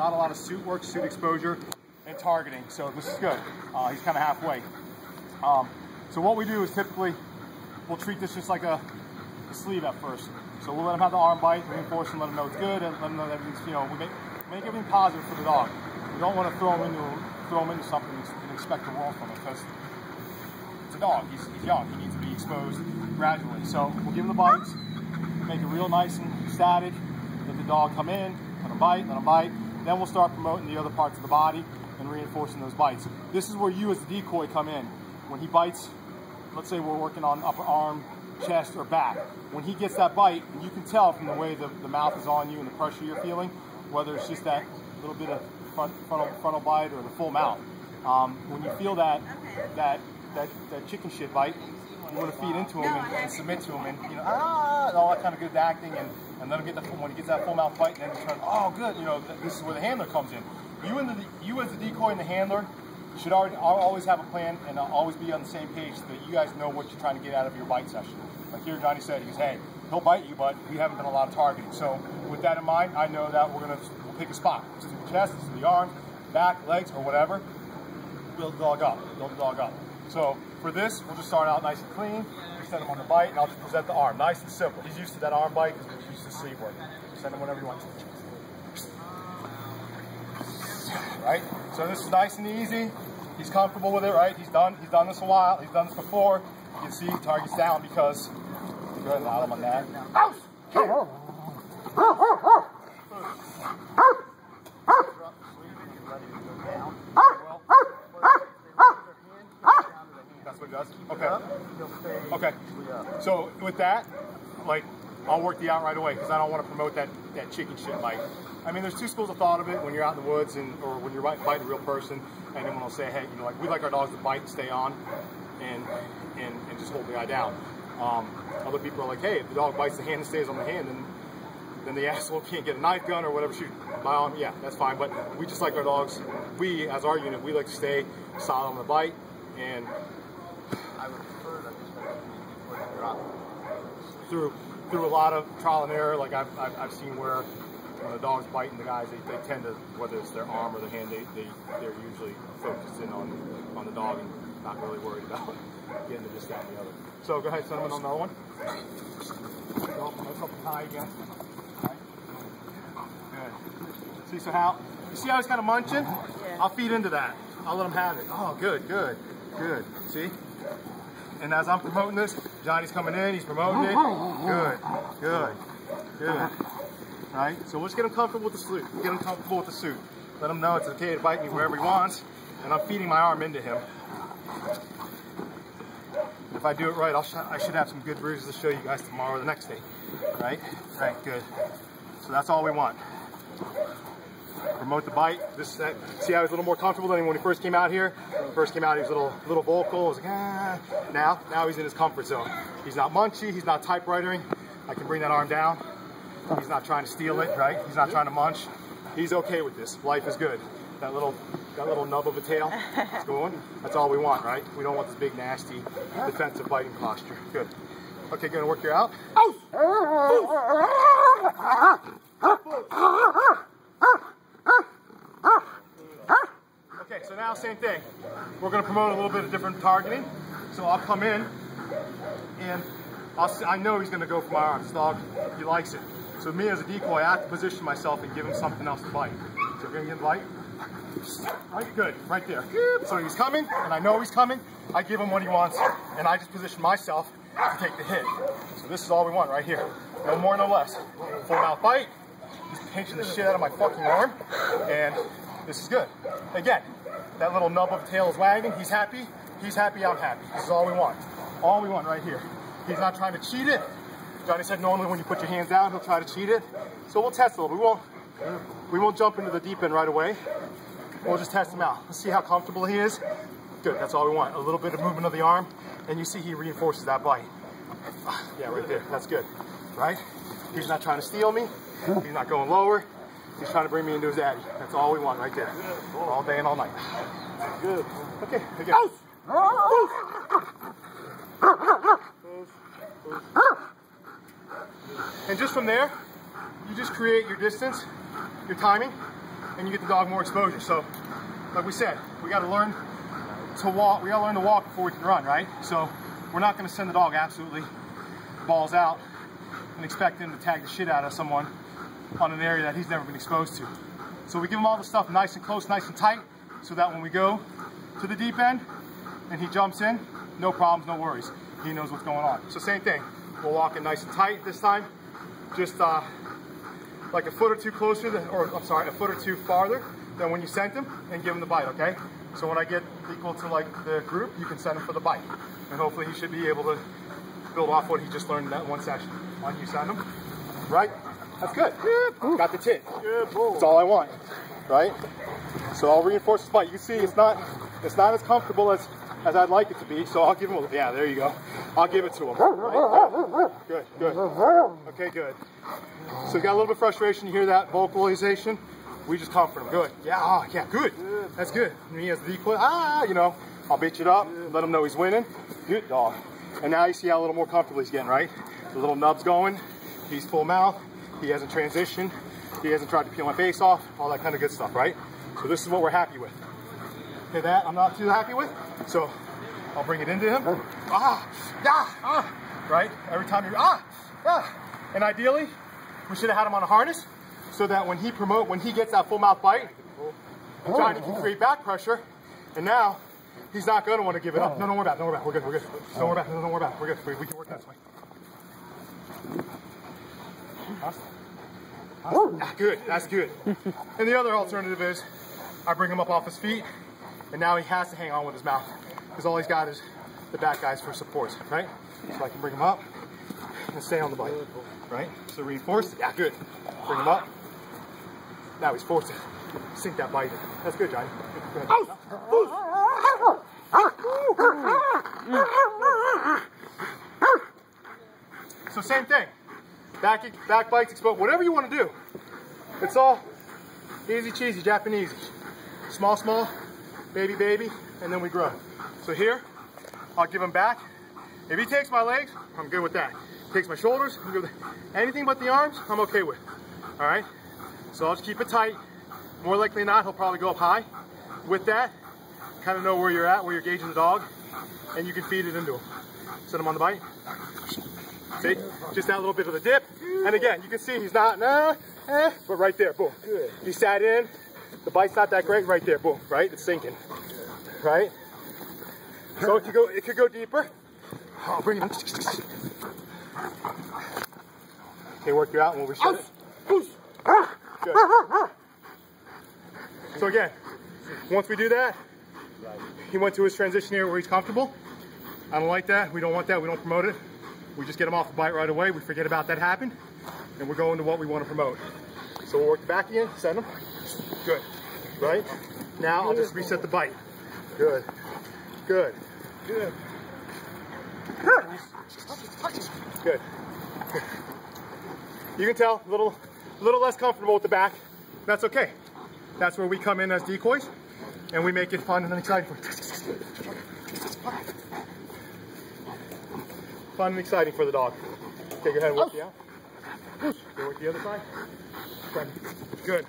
not a lot of suit work, suit exposure, and targeting. So this is good. He's kind of halfway. So what we do is typically, we'll treat this just like a sleeve at first. So we'll let him have the arm bite, reinforce him, let him know it's good, and let him know that everything's, you know, we make everything positive for the dog. We don't want to throw him into something and expect the world from it, because it's a dog. He's young. He needs to be exposed gradually. So we'll give him the bites, make it real nice and static. Let the dog come in, let him bite, let him bite. Then we'll start promoting the other parts of the body and reinforcing those bites. This is where you as the decoy come in. When he bites, let's say we're working on upper arm, chest, or back. When he gets that bite, and you can tell from the way the mouth is on you and the pressure you're feeling, whether it's just that little bit of frontal bite or the full mouth. When you feel that chicken shit bite, you want to feed into him and submit to him, and you know, and all that kind of good acting, and let him get when he gets that full mouth bite, and then turn, oh good, you know, this is where the handler comes in. You as the decoy and the handler should always have a plan and always be on the same page so that you guys know what you're trying to get out of your bite session. Like here, Johnny said, he goes, hey, he'll bite you, but we haven't done a lot of targeting. So with that in mind, I know that we'll pick a spot. It's to the chest, it's to the arms, back, legs, or whatever. Build the dog up. So for this, we'll just start out nice and clean. We send him on the bite, and I'll just present the arm. Nice and simple. He's used to that arm bite because he's used to sleeve work. Send him whenever you want. Right? So this is nice and easy. He's comfortable with it, right? He's done this a while. He's done this before. You can see he targets down because go ahead and allow him on that. That's what he does? Okay. Okay. So with that, like, I'll work the out right away because I don't want to promote that chicken shit bite. I mean, there's two schools of thought of it when you're out in the woods or when you're biting a real person, and then when I'll say, hey, you know, like we like our dogs to bite and stay on and just hold the guy down. Other people are like, hey, if the dog bites the hand and stays on the hand, then the asshole can't get a knife gun or whatever, shoot my arm. Yeah, that's fine. But we just like our dogs. We, as our unit, we like to stay solid on the bite, and I would prefer that just drop through a lot of trial and error. Like I've seen where when the dog's biting the guys, they tend to, whether it's their arm or their hand, they're usually focused in on the dog and not really worried about getting to this, that, and the other. So go ahead, send them on another one. Let's open high again. Right. Good. See, so how, you see how he's kind of munching? Yeah. I'll feed into that. I'll let him have it. Oh, good. See? And as I'm promoting this, Johnny's coming in, he's promoting it. Good. Right? So we'll just get him comfortable with the suit. Get him comfortable with the suit. Let him know it's okay to bite me wherever he wants, and I'm feeding my arm into him. And if I do it right, I should have some good bruises to show you guys tomorrow or the next day. Right? Right, good. So that's all we want. Promote the bite. See how he's a little more comfortable than when he first came out here? When he first came out, he was a little vocal. I was like, ah. Now he's in his comfort zone. He's not munchy, he's not typewritering. I can bring that arm down. He's not trying to steal it, right? He's not trying to munch. He's okay with this. Life is good. That little nub of a tail is going. That's all we want, right? We don't want this big, nasty, defensive biting posture. Good. Okay, gonna work you out. Okay, so now same thing. We're gonna promote a little bit of different targeting. So I'll come in and I know he's gonna go for my arm. This dog, he likes it. So me as a decoy, I have to position myself and give him something else to bite. So we're gonna get a bite. Right, good, right there. So he's coming, and I know he's coming. I give him what he wants, and I just position myself to take the hit. So this is all we want right here. No more, no less. Full mouth bite. He's pinching the shit out of my fucking arm, and this is good. Again, that little nub of a tail is wagging. He's happy. He's happy, I'm happy. This is all we want. All we want right here. He's not trying to cheat it. Johnny said normally when you put your hands down, he'll try to cheat it. So we'll test a little. We won't jump into the deep end right away. We'll just test him out. Let's see how comfortable he is. Good, that's all we want. A little bit of movement of the arm, and you see he reinforces that bite. Yeah, right there, that's good, right? He's not trying to steal me. He's not going lower. He's trying to bring me into his addy. That's all we want right there. All day and all night. Good. Okay, again. And just from there, you just create your distance, your timing. and you get the dog more exposure. So, like we said, we got to learn to walk. We got to learn to walk before we can run, right? So, we're not going to send the dog absolutely balls out and expect him to tag the shit out of someone on an area that he's never been exposed to. So we give him all the stuff nice and close, nice and tight, so that when we go to the deep end and he jumps in, no problems, no worries. He knows what's going on. So same thing, we'll walk it nice and tight this time, just like a foot or two closer, a foot or two farther than when you sent him, and give him the bite, okay? So when I get equal to like the group, you can send him for the bite. And hopefully he should be able to build off what he just learned in that one session. On you send him, right? That's good. Got the tit. That's all I want, right? So I'll reinforce the bite. You can see it's not as comfortable as I'd like it to be. So I'll give him yeah, there you go. I'll give it to him. Right? Good, good. Okay, good. So you got a little bit of frustration. You hear that vocalization? We just comfort him. Good. Yeah, yeah, good. That's good. Me as the decoy. You know, I'll bitch it up, let him know he's winning. Good dog. And now you see how a little more comfortable he's getting, right? The little nub's going. He's full mouth. He hasn't transitioned. He hasn't tried to peel my face off. All that kind of good stuff, right? So this is what we're happy with. Okay, that I'm not too happy with. So I'll bring it into him. Right? Every time you And ideally, we should have had him on a harness so that when he gets that full mouth bite, Johnny can create back pressure. And now he's not going to want to give it up. No, don't worry about it. Don't worry about it. We're good. We're good. Don't worry about it. No, don't worry about it. We're good. We can work this way. Good. That's good. And the other alternative is I bring him up off his feet, and now he has to hang on with his mouth because all he's got is the back guys for supports, right? So I can bring him up and stay on the bite, right? So reinforce. Yeah, good. Bring him up. Now he's forced to sink that bite in. That's good, Johnny. Good. So same thing. Back bites, explode, whatever you want to do. It's all easy cheesy, Japanese. Small, small, baby, baby, and then we grow. So here, I'll give him back. If he takes my legs, I'm good with that. He takes my shoulders, I'm good with that. Anything but the arms, I'm okay with. All right? So I'll just keep it tight. More likely than not, he'll probably go up high. With that, kind of know where you're at, where you're gauging the dog, and you can feed it into him. Set him on the bite. See? Just that little bit of the dip. And again, you can see he's not, but right there, boom. He sat in, the bite's not that great, right there, boom, right? It's sinking, right? So it could go deeper. I'll bring it in. Okay, work you out and we'll reset it. Good. So again, once we do that, he went to his transition area where he's comfortable. I don't like that, we don't want that, we don't promote it. We just get him off the bite right away. We forget about that happened, and we're going to what we want to promote. So we'll work the back again, send him. Good, right? Now I'll just reset the bite. Good, good, good. Good. You can tell, a little less comfortable with the back. That's okay. That's where we come in as decoys, and we make it fun and exciting for you. Fun and exciting for the dog. Okay, go ahead and work you out. Go work the other side. Good.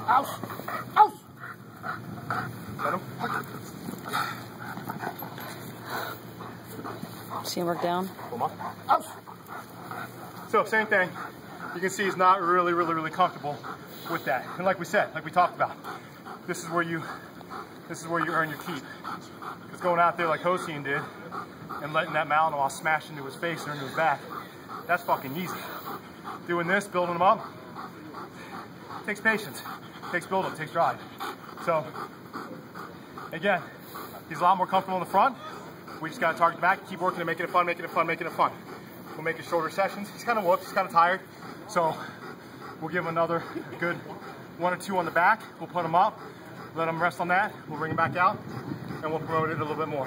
Ouch! Ouch! Let him. See him work down. Ouch! So same thing. You can see he's not really comfortable with that. And like we said, like we talked about, this is where you earn your keep. Because going out there like Hossein did and letting that Malinois smash into his face or into his back, that's fucking easy. Doing this, building him up, takes patience, takes build-up, takes drive. So again, he's a lot more comfortable in the front. We just gotta target the back, keep working and making it fun, making it fun, making it fun. We'll make it shorter sessions. He's kind of whooped, he's kind of tired. So we'll give him another good 1 or 2 on the back. We'll put him up, let him rest on that. We'll bring him back out and we'll promote it a little bit more.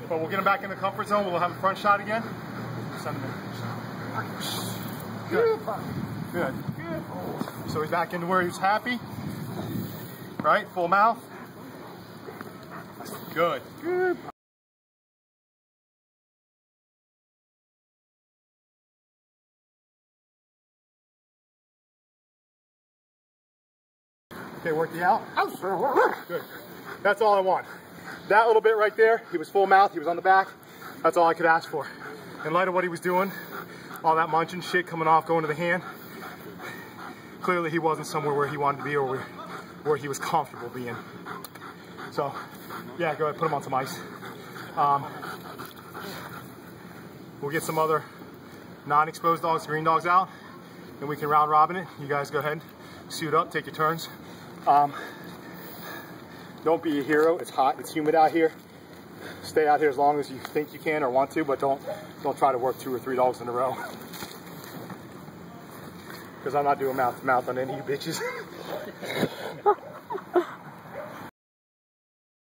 But we'll get him back in the comfort zone. We'll have him front shot again. Send him in. Good. Good. So he's back into where he's happy. Right? Full mouth. Good. Good. Okay, work you out? Good. That's all I want. That little bit right there, he was full mouth, he was on the back. That's all I could ask for. In light of what he was doing, all that munching shit coming off, going to the hand, clearly he wasn't somewhere where he wanted to be or where he was comfortable being. So, yeah, go ahead, put him on some ice. We'll get some other non-exposed dogs, green dogs out, and we can round robin it. You guys go ahead, suit up, take your turns. Don't be a hero. It's hot, it's humid out here. Stay out here as long as you think you can or want to, but don't try to work 2 or 3 dogs in a row. Because I'm not doing mouth to mouth on any of you bitches.